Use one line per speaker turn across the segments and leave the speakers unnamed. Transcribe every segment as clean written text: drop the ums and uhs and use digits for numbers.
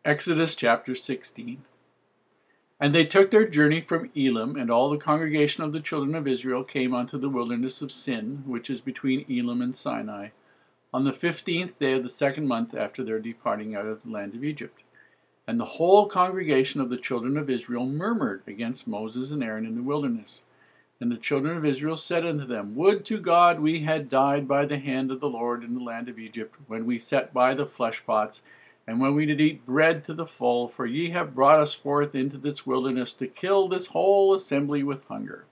Exodus chapter 16. And they took their journey from Elim, and all the congregation of the children of Israel came unto the wilderness of Sin, which is between Elim and Sinai, on the 15th day of the second month after their departing out of the land of Egypt. And the whole congregation of the children of Israel murmured against Moses and Aaron in the wilderness. And the children of Israel said unto them, Would to God we had died by the hand of the Lord in the land of Egypt, when we sat by the flesh pots, and when we did eat bread to the full, for ye have brought us forth into this wilderness to kill this whole assembly with hunger.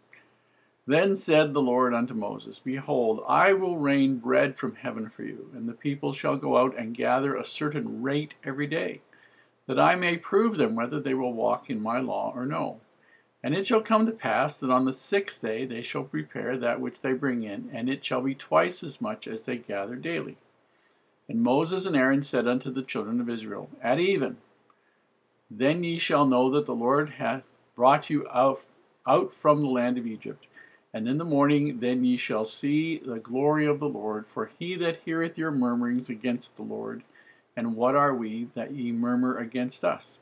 Then said the Lord unto Moses, Behold, I will rain bread from heaven for you, and the people shall go out and gather a certain rate every day, that I may prove them whether they will walk in my law or no. And it shall come to pass that on the 6th day they shall prepare that which they bring in, and it shall be twice as much as they gather daily. And Moses and Aaron said unto the children of Israel, At even, then ye shall know that the Lord hath brought you out from the land of Egypt. And in the morning then ye shall see the glory of the Lord, for he that heareth your murmurings against the Lord. And what are we, that ye murmur against us?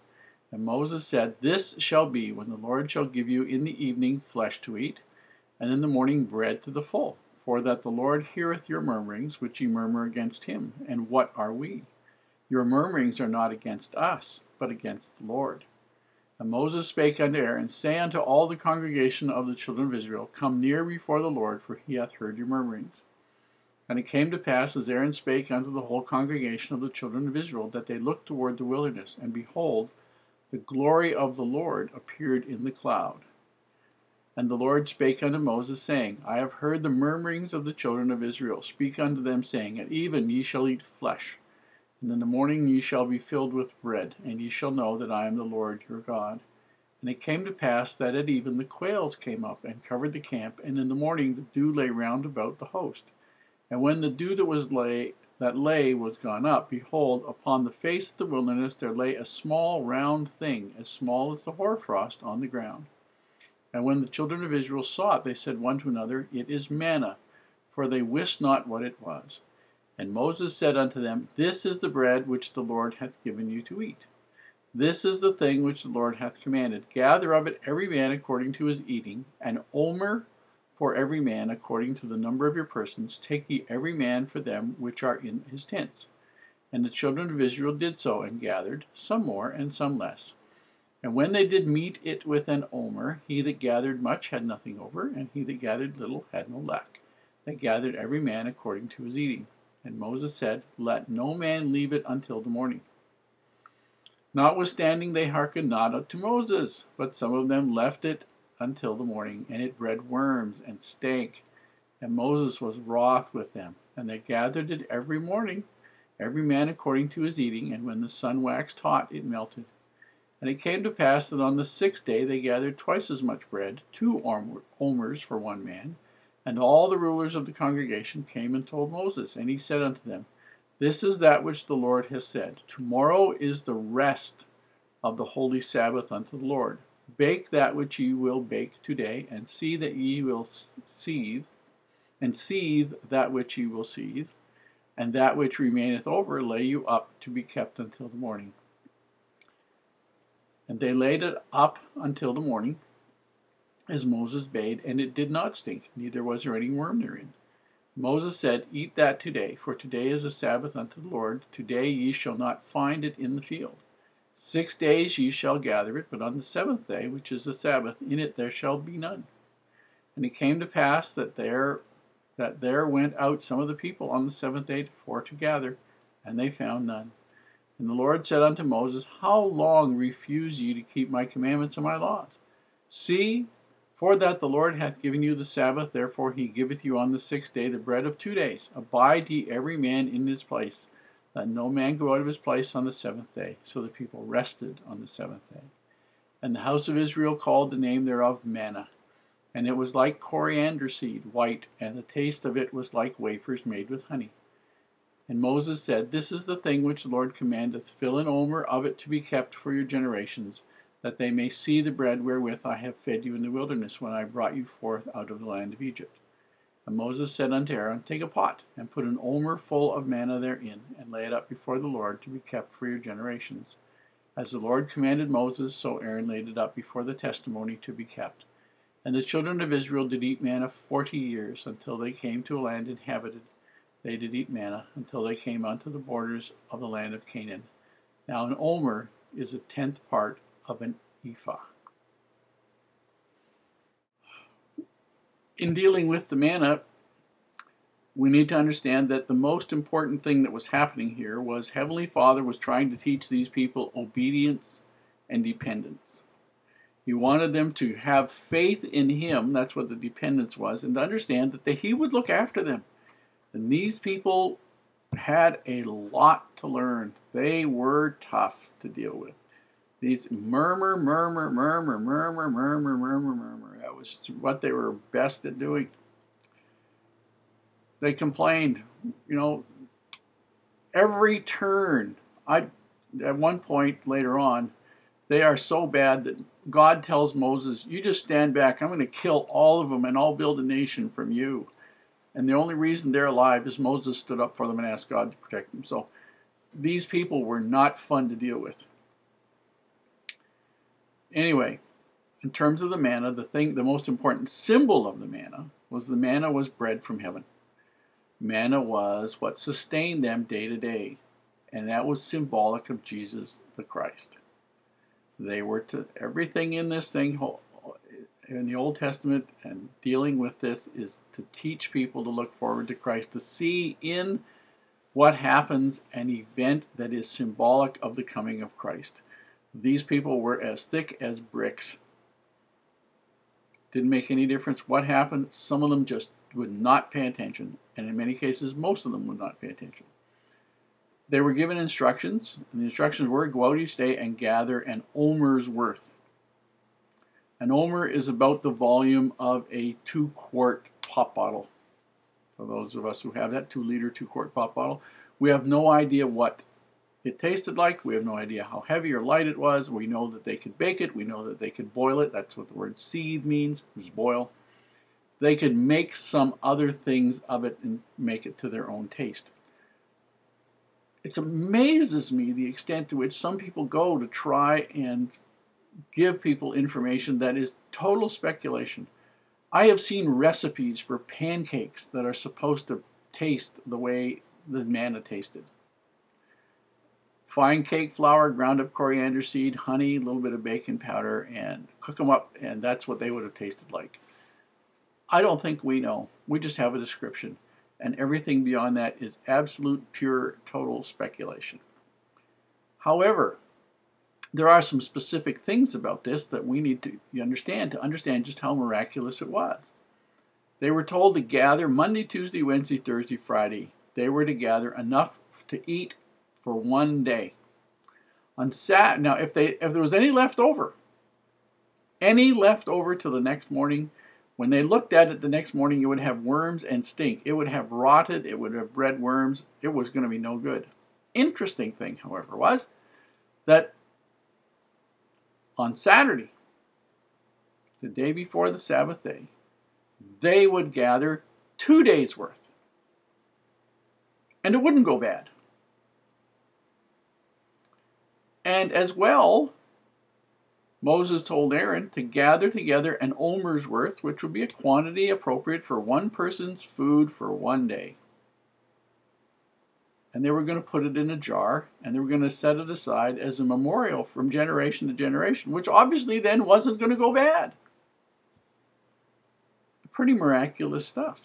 And Moses said, This shall be when the Lord shall give you in the evening flesh to eat, and in the morning bread to the full. For that the Lord heareth your murmurings, which ye murmur against him. And what are we? Your murmurings are not against us, but against the Lord. And Moses spake unto Aaron, Say unto all the congregation of the children of Israel, Come near before the Lord, for he hath heard your murmurings. And it came to pass, as Aaron spake unto the whole congregation of the children of Israel, that they looked toward the wilderness, and behold, the glory of the Lord appeared in the cloud. And the Lord spake unto Moses, saying, I have heard the murmurings of the children of Israel. Speak unto them, saying, At even ye shall eat flesh, and in the morning ye shall be filled with bread, and ye shall know that I am the Lord your God. And it came to pass that at even the quails came up and covered the camp, and in the morning the dew lay round about the host. And when the dew that lay was gone up, behold, upon the face of the wilderness there lay a small round thing, as small as the hoarfrost, on the ground. And when the children of Israel saw it, they said one to another, It is manna, for they wist not what it was. And Moses said unto them, This is the bread which the Lord hath given you to eat. This is the thing which the Lord hath commanded. Gather of it every man according to his eating, an omer for every man according to the number of your persons. Take ye every man for them which are in his tents. And the children of Israel did so, and gathered, some more and some less. And when they did meet it with an omer, he that gathered much had nothing over, and he that gathered little had no lack. They gathered every man according to his eating. And Moses said, Let no man leave it until the morning. Notwithstanding they hearkened not unto Moses, but some of them left it until the morning, and it bred worms and stank. And Moses was wroth with them. And they gathered it every morning, every man according to his eating, and when the sun waxed hot, it melted. And it came to pass that on the 6th day they gathered twice as much bread, 2 omers for one man. And all the rulers of the congregation came and told Moses. And he said unto them, This is that which the Lord has said. Tomorrow is the rest of the holy Sabbath unto the Lord. Bake that which ye will bake today, and see that ye will seethe, and seethe that which ye will seethe, and that which remaineth over lay you up to be kept until the morning. And they laid it up until the morning, as Moses bade, and it did not stink, neither was there any worm therein. Moses said, Eat that today, for today is a Sabbath unto the Lord. Today ye shall not find it in the field. 6 days ye shall gather it, but on the 7th day, which is the Sabbath, in it there shall be none. And it came to pass that there went out some of the people on the 7th day for to gather, and they found none. And the Lord said unto Moses, How long refuse ye to keep my commandments and my laws? See, for that the Lord hath given you the Sabbath, therefore he giveth you on the 6th day the bread of 2 days. Abide ye every man in his place. Let no man go out of his place on the 7th day. So the people rested on the 7th day. And the house of Israel called the name thereof Manna. And it was like coriander seed, white, and the taste of it was like wafers made with honey. And Moses said, This is the thing which the Lord commandeth. Fill an omer of it to be kept for your generations, that they may see the bread wherewith I have fed you in the wilderness, when I brought you forth out of the land of Egypt. And Moses said unto Aaron, Take a pot, and put an omer full of manna therein, and lay it up before the Lord to be kept for your generations. As the Lord commanded Moses, so Aaron laid it up before the testimony to be kept. And the children of Israel did eat manna 40 years, until they came to a land inhabited. They did eat manna until they came unto the borders of the land of Canaan. Now an omer is a tenth part of an ephah. In dealing with the manna, we need to understand that the most important thing that was happening here was Heavenly Father was trying to teach these people obedience and dependence. He wanted them to have faith in Him, that's what the dependence was, and to understand that He would look after them. And these people had a lot to learn. They were tough to deal with. These murmur. That was what they were best at doing. They complained, every turn. At one point later on, they are so bad that God tells Moses, you just stand back. I'm going to kill all of them and I'll build a nation from you. And the only reason they're alive is Moses stood up for them and asked God to protect them. So these people were not fun to deal with. Anyway, in terms of the manna, the most important symbol of the manna was bread from heaven. Manna was what sustained them day to day, and that was symbolic of Jesus the Christ. They were to, everything in this thing in the Old Testament and dealing with this is to teach people to look forward to Christ, to see in what happens an event that is symbolic of the coming of Christ. These people were as thick as bricks. Didn't make any difference what happened. Some of them just would not pay attention, and in many cases, most of them would not pay attention. They were given instructions, and the instructions were, go out each day and gather an omer's worth. An omer is about the volume of a 2-quart pop bottle. For those of us who have that 2-liter, 2-quart pop bottle, we have no idea what it tasted like. We have no idea how heavy or light it was. We know that they could bake it. We know that they could boil it. That's what the word seethe means, is boil. They could make some other things of it and make it to their own taste. It amazes me the extent to which some people go to try and give people information that is total speculation. I have seen recipes for pancakes that are supposed to taste the way the manna tasted. Fine cake flour, ground up coriander seed, honey, a little bit of baking powder, and cook them up, and that's what they would have tasted like. I don't think we know. We just have a description. And everything beyond that is absolute, pure, total speculation. However, there are some specific things about this that we need to understand just how miraculous it was. They were told to gather Monday, Tuesday, Wednesday, Thursday, Friday. They were to gather enough to eat for one day. On now, if there was any left over till the next morning, when they looked at it the next morning, it would have worms and stink. It would have rotted. It would have bred worms. It was going to be no good. Interesting thing, however, was that on Saturday, the day before the Sabbath day, they would gather 2 days' worth. And it wouldn't go bad. And as well, Moses told Aaron to gather together an omer's worth, which would be a quantity appropriate for one person's food for one day. And they were going to put it in a jar, and they were going to set it aside as a memorial from generation to generation, which obviously then wasn't going to go bad. Pretty miraculous stuff.